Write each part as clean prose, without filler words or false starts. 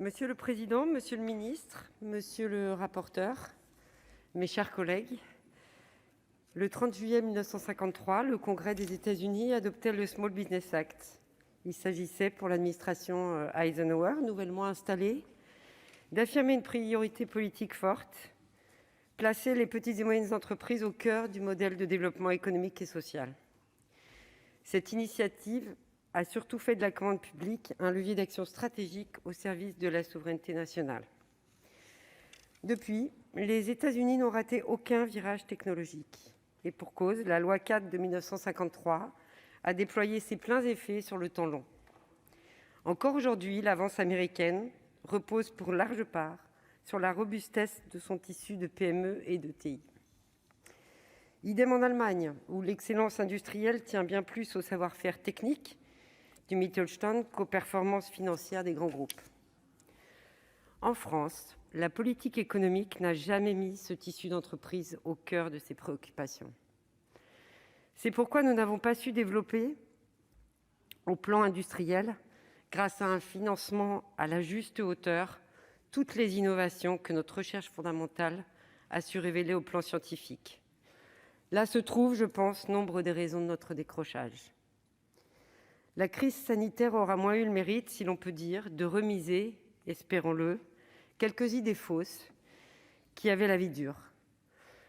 Monsieur le président, monsieur le ministre, monsieur le rapporteur, mes chers collègues, le 30 juillet 1953, le Congrès des États-Unis adoptait le Small Business Act. Il s'agissait pour l'administration Eisenhower, nouvellement installée, d'affirmer une priorité politique forte, placer les petites et moyennes entreprises au cœur du modèle de développement économique et social. Cette initiative a surtout fait de la commande publique un levier d'action stratégique au service de la souveraineté nationale. Depuis, les États-Unis n'ont raté aucun virage technologique. Et pour cause, la loi 4 de 1953 a déployé ses pleins effets sur le temps long. Encore aujourd'hui, l'avance américaine repose pour large part sur la robustesse de son tissu de PME et de TI. Idem en Allemagne, où l'excellence industrielle tient bien plus au savoir-faire technique du Mittelstand qu'aux performances financières des grands groupes. En France, la politique économique n'a jamais mis ce tissu d'entreprise au cœur de ses préoccupations. C'est pourquoi nous n'avons pas su développer, au plan industriel, grâce à un financement à la juste hauteur, toutes les innovations que notre recherche fondamentale a su révéler au plan scientifique. Là se trouvent, je pense, nombre des raisons de notre décrochage. La crise sanitaire aura moins eu le mérite, si l'on peut dire, de remiser, espérons-le, quelques idées fausses qui avaient la vie dure.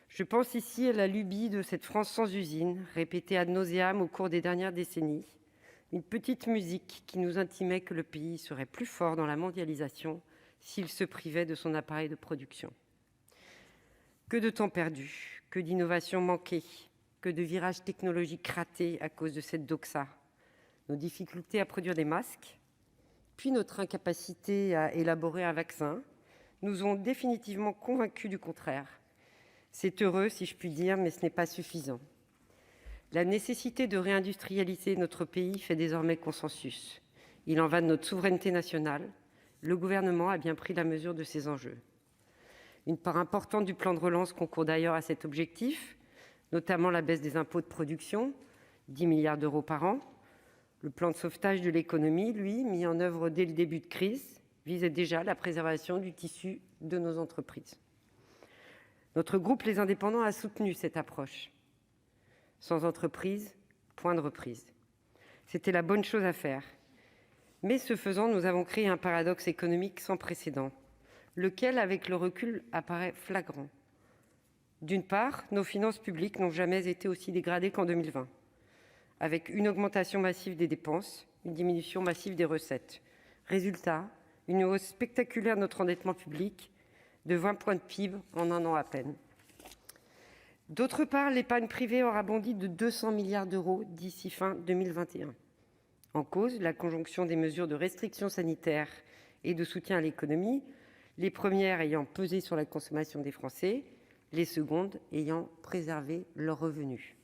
Je pense ici à la lubie de cette France sans usine, répétée ad nauseam au cours des dernières décennies, une petite musique qui nous intimait que le pays serait plus fort dans la mondialisation s'il se privait de son appareil de production. Que de temps perdu, que d'innovations manquées, que de virages technologiques ratés à cause de cette doxa. Nos difficultés à produire des masques, puis notre incapacité à élaborer un vaccin, nous ont définitivement convaincus du contraire. C'est heureux, si je puis dire, mais ce n'est pas suffisant. La nécessité de réindustrialiser notre pays fait désormais consensus. Il en va de notre souveraineté nationale. Le gouvernement a bien pris la mesure de ces enjeux. Une part importante du plan de relance concourt d'ailleurs à cet objectif, notamment la baisse des impôts de production, 10 milliards d'euros par an. Le plan de sauvetage de l'économie, lui, mis en œuvre dès le début de crise, visait déjà la préservation du tissu de nos entreprises. Notre groupe Les Indépendants a soutenu cette approche. Sans entreprise, point de reprise. C'était la bonne chose à faire. Mais ce faisant, nous avons créé un paradoxe économique sans précédent, lequel, avec le recul, apparaît flagrant. D'une part, nos finances publiques n'ont jamais été aussi dégradées qu'en 2020. Avec une augmentation massive des dépenses, une diminution massive des recettes. Résultat, une hausse spectaculaire de notre endettement public de 20 points de PIB en un an à peine. D'autre part, l'épargne privée aura bondi de 200 milliards d'euros d'ici fin 2021. En cause, la conjonction des mesures de restriction sanitaire et de soutien à l'économie, les premières ayant pesé sur la consommation des Français, les secondes ayant préservé leurs revenus.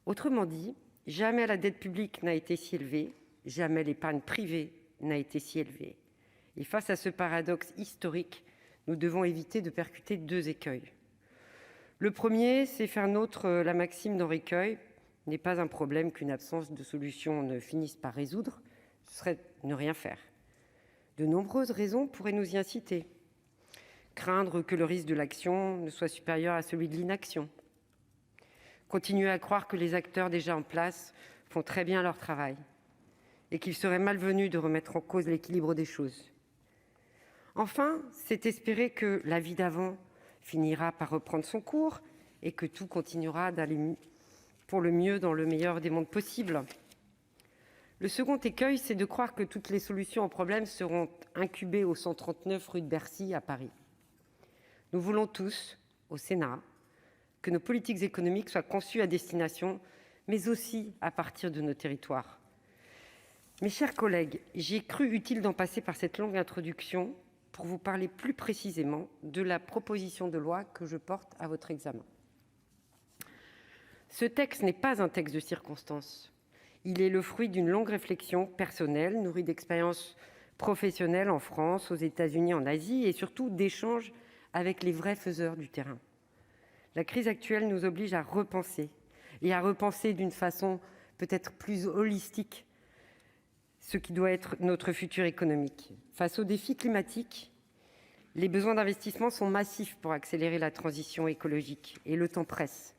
Autrement dit, jamais la dette publique n'a été si élevée, jamais l'épargne privée n'a été si élevée. Et face à ce paradoxe historique, nous devons éviter de percuter deux écueils. Le premier, c'est faire nôtre la maxime d'Henri Queuille, « n'est pas un problème qu'une absence de solution ne finisse par résoudre », ce serait ne rien faire. De nombreuses raisons pourraient nous y inciter. Craindre que le risque de l'action ne soit supérieur à celui de l'inaction. Continuer à croire que les acteurs déjà en place font très bien leur travail et qu'il serait malvenu de remettre en cause l'équilibre des choses. Enfin, c'est espérer que la vie d'avant finira par reprendre son cours et que tout continuera d'aller pour le mieux dans le meilleur des mondes possibles. Le second écueil, c'est de croire que toutes les solutions aux problèmes seront incubées au 139 rue de Bercy à Paris. Nous voulons tous, au Sénat, que nos politiques économiques soient conçues à destination, mais aussi à partir de nos territoires. Mes chers collègues, j'ai cru utile d'en passer par cette longue introduction pour vous parler plus précisément de la proposition de loi que je porte à votre examen. Ce texte n'est pas un texte de circonstance. Il est le fruit d'une longue réflexion personnelle, nourrie d'expériences professionnelles en France, aux États-Unis, en Asie, et surtout d'échanges avec les vrais faiseurs du terrain. La crise actuelle nous oblige à repenser, et à repenser d'une façon peut-être plus holistique ce qui doit être notre futur économique. Face aux défis climatiques, les besoins d'investissement sont massifs pour accélérer la transition écologique et le temps presse.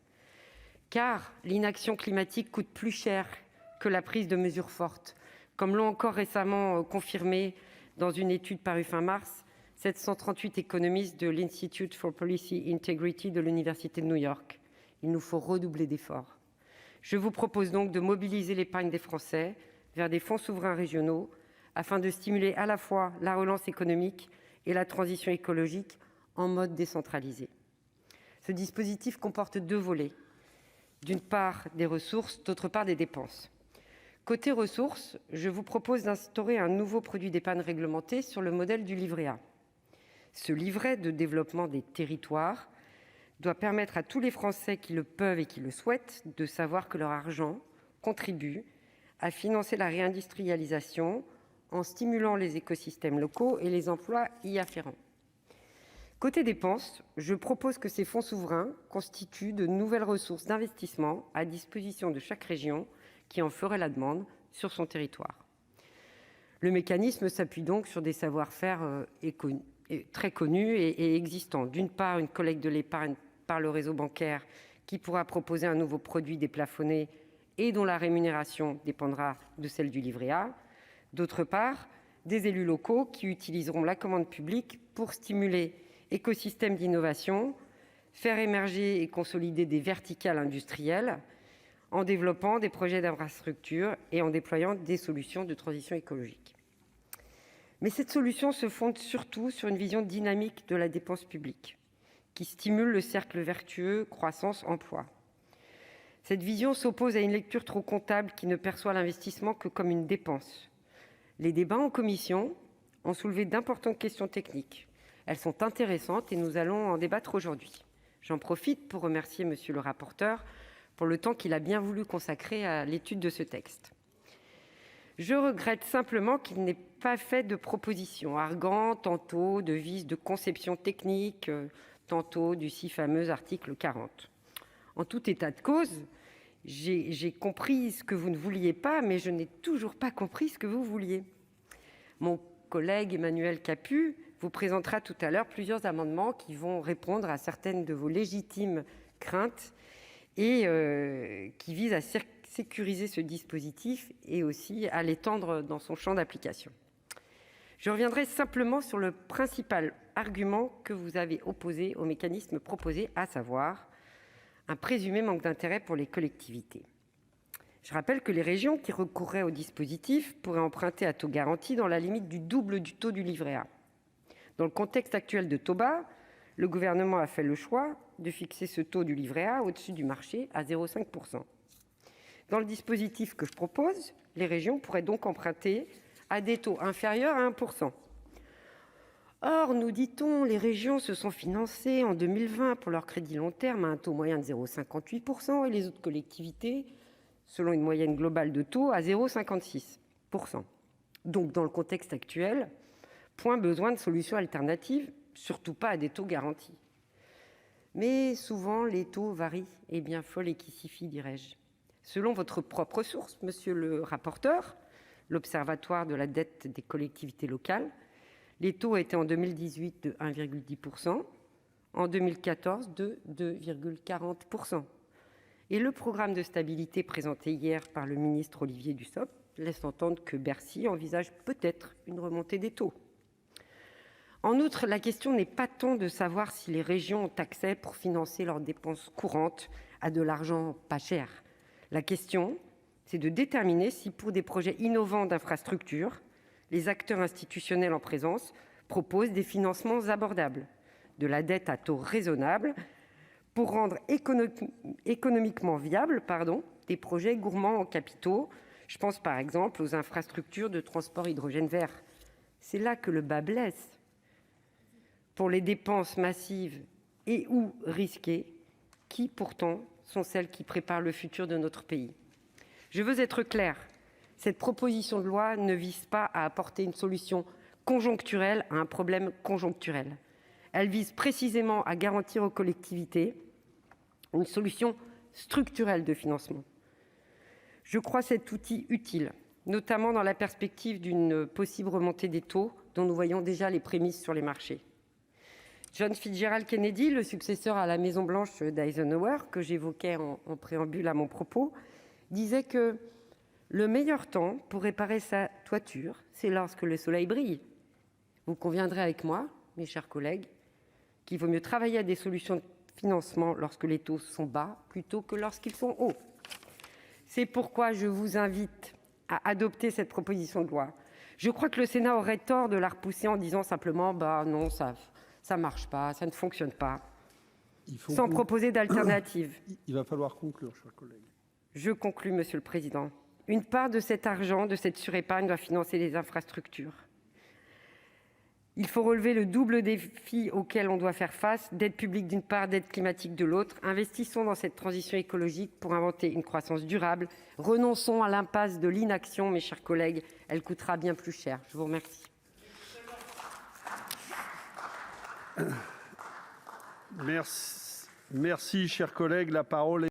Car l'inaction climatique coûte plus cher que la prise de mesures fortes, comme l'ont encore récemment confirmé dans une étude parue fin mars 738 économistes de l'Institute for Policy Integrity de l'Université de New York. Il nous faut redoubler d'efforts. Je vous propose donc de mobiliser l'épargne des Français vers des fonds souverains régionaux afin de stimuler à la fois la relance économique et la transition écologique en mode décentralisé. Ce dispositif comporte 2 volets. D'une part, des ressources, d'autre part, des dépenses. Côté ressources, je vous propose d'instaurer un nouveau produit d'épargne réglementé sur le modèle du livret A. Ce livret de développement des territoires doit permettre à tous les Français qui le peuvent et qui le souhaitent de savoir que leur argent contribue à financer la réindustrialisation en stimulant les écosystèmes locaux et les emplois y afférents. Côté dépenses, je propose que ces fonds souverains constituent de nouvelles ressources d'investissement à disposition de chaque région qui en ferait la demande sur son territoire. Le mécanisme s'appuie donc sur des savoir-faire très connus et existants. D'une part, une collecte de l'épargne par le réseau bancaire qui pourra proposer un nouveau produit déplafonné et dont la rémunération dépendra de celle du livret A. D'autre part, des élus locaux qui utiliseront la commande publique pour stimuler écosystèmes d'innovation, faire émerger et consolider des verticales industrielles en développant des projets d'infrastructure et en déployant des solutions de transition écologique. Mais cette solution se fonde surtout sur une vision dynamique de la dépense publique qui stimule le cercle vertueux croissance-emploi. Cette vision s'oppose à une lecture trop comptable qui ne perçoit l'investissement que comme une dépense. Les débats en commission ont soulevé d'importantes questions techniques. Elles sont intéressantes et nous allons en débattre aujourd'hui. J'en profite pour remercier monsieur le rapporteur pour le temps qu'il a bien voulu consacrer à l'étude de ce texte. Je regrette simplement qu'il n'ait pas fait de propositions, arguant tantôt de vices de conception technique, tantôt du si fameux article 40. En tout état de cause, j'ai compris ce que vous ne vouliez pas, mais je n'ai toujours pas compris ce que vous vouliez. Mon collègue Emmanuel Capus vous présentera tout à l'heure plusieurs amendements qui vont répondre à certaines de vos légitimes craintes et qui visent à sécuriser ce dispositif et aussi à l'étendre dans son champ d'application. Je reviendrai simplement sur le principal argument que vous avez opposé au mécanisme proposé, à savoir un présumé manque d'intérêt pour les collectivités. Je rappelle que les régions qui recourraient au dispositif pourraient emprunter à taux garanti dans la limite du double du taux du livret A. Dans le contexte actuel de taux bas, le gouvernement a fait le choix de fixer ce taux du livret A au-dessus du marché à 0,5 %. Dans le dispositif que je propose, les régions pourraient donc emprunter à des taux inférieurs à 1 %. Or, nous dit-on, les régions se sont financées en 2020 pour leur crédit long terme à un taux moyen de 0,58 % et les autres collectivités, selon une moyenne globale de taux, à 0,56 %. Donc, dans le contexte actuel, point besoin de solutions alternatives, surtout pas à des taux garantis. Mais souvent, les taux varient, et bien folle et qui s'y fie, dirais-je. Selon votre propre source, monsieur le rapporteur, l'Observatoire de la dette des collectivités locales, les taux étaient en 2018 de 1,10 %, en 2014 de 2,40 %. Et le programme de stabilité présenté hier par le ministre Olivier Dussopt laisse entendre que Bercy envisage peut-être une remontée des taux. En outre, la question n'est pas tant de savoir si les régions ont accès pour financer leurs dépenses courantes à de l'argent pas cher. La question, c'est de déterminer si, pour des projets innovants d'infrastructures, les acteurs institutionnels en présence proposent des financements abordables, de la dette à taux raisonnable, pour rendre économiquement viables des projets gourmands en capitaux. Je pense par exemple aux infrastructures de transport hydrogène vert. C'est là que le bât blesse. Pour les dépenses massives et ou risquées, qui pourtant sont celles qui préparent le futur de notre pays. Je veux être claire, cette proposition de loi ne vise pas à apporter une solution conjoncturelle à un problème conjoncturel. Elle vise précisément à garantir aux collectivités une solution structurelle de financement. Je crois cet outil utile notamment dans la perspective d'une possible remontée des taux, dont nous voyons déjà les prémices sur les marchés. John Fitzgerald Kennedy, le successeur à la Maison-Blanche d'Eisenhower, que j'évoquais en préambule à mon propos, disait que le meilleur temps pour réparer sa toiture, c'est lorsque le soleil brille. Vous conviendrez avec moi, mes chers collègues, qu'il vaut mieux travailler à des solutions de financement lorsque les taux sont bas plutôt que lorsqu'ils sont hauts. C'est pourquoi je vous invite à adopter cette proposition de loi. Je crois que le Sénat aurait tort de la repousser en disant simplement « non, ça marche pas, ça ne fonctionne pas », sans proposer d'alternative. Il va falloir conclure, chers collègues. Je conclus, Monsieur le Président. Une part de cet argent, de cette surépargne, doit financer les infrastructures. Il faut relever le double défi auquel on doit faire face, d'aide publique d'une part, d'aide climatique de l'autre. Investissons dans cette transition écologique pour inventer une croissance durable. Renonçons à l'impasse de l'inaction, mes chers collègues. Elle coûtera bien plus cher. Je vous remercie. Merci, chers collègues. La parole est